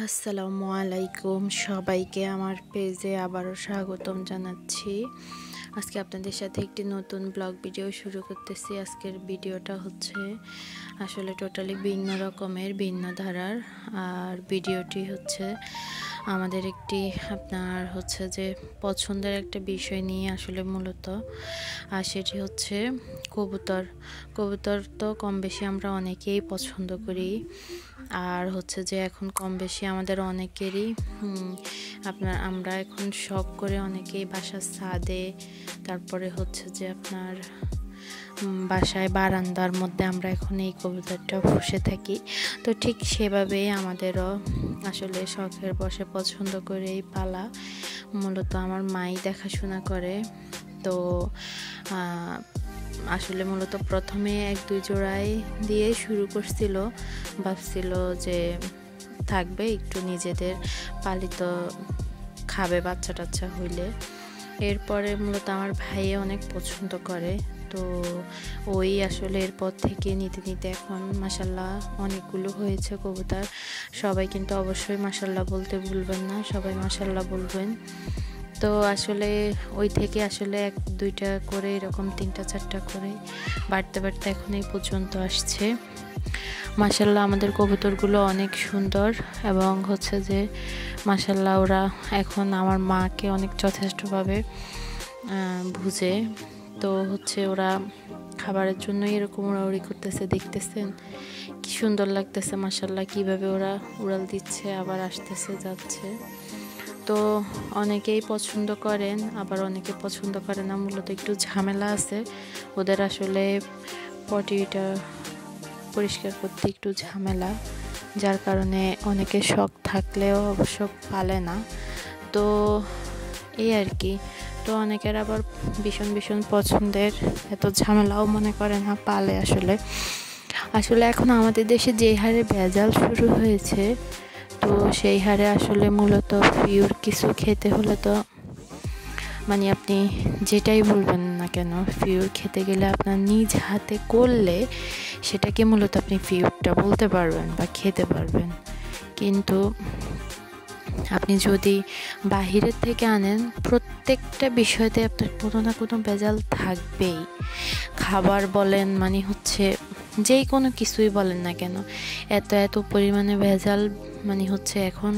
আসসালামু আলাইকুম সবাইকে আমার পেজে আবারও স্বাগতম জানাচ্ছি। আজকে আপনাদের সাথে একটি নতুন ব্লগ ভিডিও শুরু করতেছি। আজকের ভিডিওটা হচ্ছে আসলে টোটালি ভিন্ন রকমের, ভিন্ন ধারার। আর ভিডিওটি হচ্ছে আমাদের একটি আপনার হচ্ছে যে পছন্দের একটা বিষয় নিয়ে আসলে মূলত, আর সেটি হচ্ছে কবুতর। কবুতর তো কম বেশি আমরা অনেকেই পছন্দ করি, আর হচ্ছে যে এখন কম বেশি আমাদের অনেকেরই আমরা এখন শখ করে অনেকেই বাসার ছাদে, তারপরে হচ্ছে যে আপনার বাসায় বারান্দার মধ্যে আমরা এখন এই কবুতরটা পুষে থাকি। তো ঠিক সেভাবেই আমাদেরও আসলে শখের বশে পছন্দ করে এই পালা মূলত আমার মাই দেখাশোনা করে। তো আসলে মূলত প্রথমে 1-2 জোড়াই দিয়ে শুরু করছিল, ভাবছিল যে থাকবে একটু নিজেদের পালিত, খাবে বাচ্চা টাচ্চা হইলে। এরপরে মূলত আমার ভাইয়ে অনেক পছন্দ করে, তো ওই আসলে এরপর থেকে নিতে নিতে এখন মাশাল্লাহ অনেকগুলো হয়েছে কবুতর। সবাই কিন্তু অবশ্যই মাশাল্লাহ বলতে ভুলবেন না, সবাই মাশাল্লাহ বলবেন। তো আসলে ওই থেকে আসলে 1-2টা করে এরকম 3-4টা করে বাড়তে বাড়তে এখন এই পর্যন্ত আসছে। মাশাল্লাহ আমাদের কবুতরগুলো অনেক সুন্দর, এবং হচ্ছে যে মাশাল্লাহ ওরা এখন আমার মাকে অনেক যথেষ্টভাবে বুঝে। তো হচ্ছে ওরা খাবারের জন্য এরকম উড়াউড়ি করতেছে, দেখতেছেন কি সুন্দর লাগতেছে মাশাল্লাহ, কিভাবে ওরা উড়াল দিচ্ছে, আবার আসতেছে যাচ্ছে। তো অনেকেই পছন্দ করেন, আবার অনেকে পছন্দ করে না। মূলত একটু ঝামেলা আছে ওদের, আসলে পটিটা পরিষ্কার করতে একটু ঝামেলা, যার কারণে অনেকে শখ থাকলেও অবশ্য পালে না। তো এই আর কি। তো অনেকের আবার ভীষণ ভীষণ পছন্দের, এত ঝামেলাও মনে করে না, পালে। আসলে এখন আমাদের দেশে যে হারে ভেজাল শুরু হয়েছে, তো সেই হারে আসলে মূলত পিওর কিছু খেতে হলে তো মানে আপনি যেটাই বলবেন না কেন, পিওর খেতে গেলে আপনার নিজ হাতে করলে সেটাকে মূলত আপনি পিওরটা বলতে পারবেন বা খেতে পারবেন। কিন্তু আপনি যদি বাহিরের থেকে আনেন, প্রত্যেকটা বিষয়তে আপনার কোনো না কোনো ভেজাল থাকবেই। খাবার বলেন, মানে হচ্ছে যেই কোনো কিছুই বলেন না কেন, এত এত পরিমাণে ভেজাল মানে হচ্ছে এখন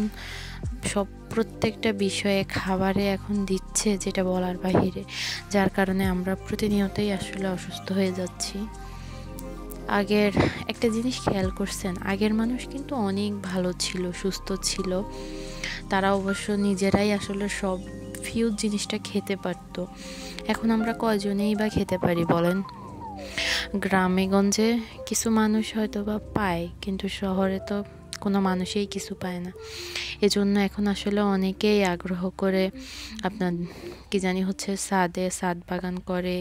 সব প্রত্যেকটা বিষয়ে খাবারে এখন দিচ্ছে, যেটা বলার বাহিরে। যার কারণে আমরা প্রতিনিয়তই আসলে অসুস্থ হয়ে যাচ্ছি। আগের একটা জিনিস খেয়াল করছেন, আগের মানুষ কিন্তু অনেক ভালো ছিল, সুস্থ ছিল। তারা অবশ্য নিজেরাই আসলে সব ফিউজ জিনিসটা খেতে পারতো। এখন আমরা কয়জনেই বা খেতে পারি বলেন? গ্রামে গঞ্জে কিছু মানুষ হয়তো বা পায়, কিন্তু শহরে তো কোনো মানুষই কিছু পায় না। এজন্য এখন আসলে অনেকেই আগ্রহ করে আপনার কি জানি হচ্ছে ছাদ বাগান করে।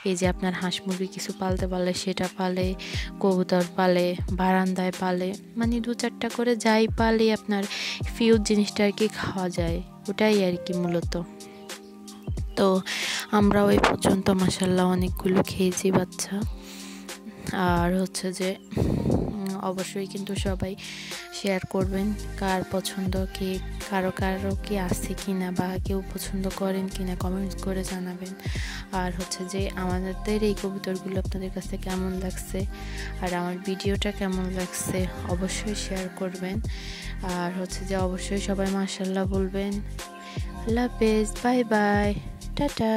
এই যে আপনার হাঁস মুরগি কিছু পালতে পারলে সেটা পালে, কবুতর পালে, বারান্দায় পালে, মানে 2-4টা করে যাই পালে আপনার ফিউজ জিনিসটা আর কি খাওয়া যায়, ওটাই আর কি মূলত। তো আমরা ওই পর্যন্ত মাশাল্লাহ অনেকগুলো খেয়েছি বাচ্চা। আর হচ্ছে যে অবশ্যই কিন্তু সবাই শেয়ার করবেন কার পছন্দ, কি কারো কি আছে কিনা, বা কেউ পছন্দ করেন কিনা কমেন্টস করে জানাবেন। আর হচ্ছে যে আমাদের এই কবুতরগুলো আপনাদের কাছে কেমন লাগছে, আর আমার ভিডিওটা কেমন লাগছে অবশ্যই শেয়ার করবেন। আর হচ্ছে যে অবশ্যই সবাই মাশাল্লাহ বলবেন। আল্লাহ হাফেজ, বাই বাই, টাটা।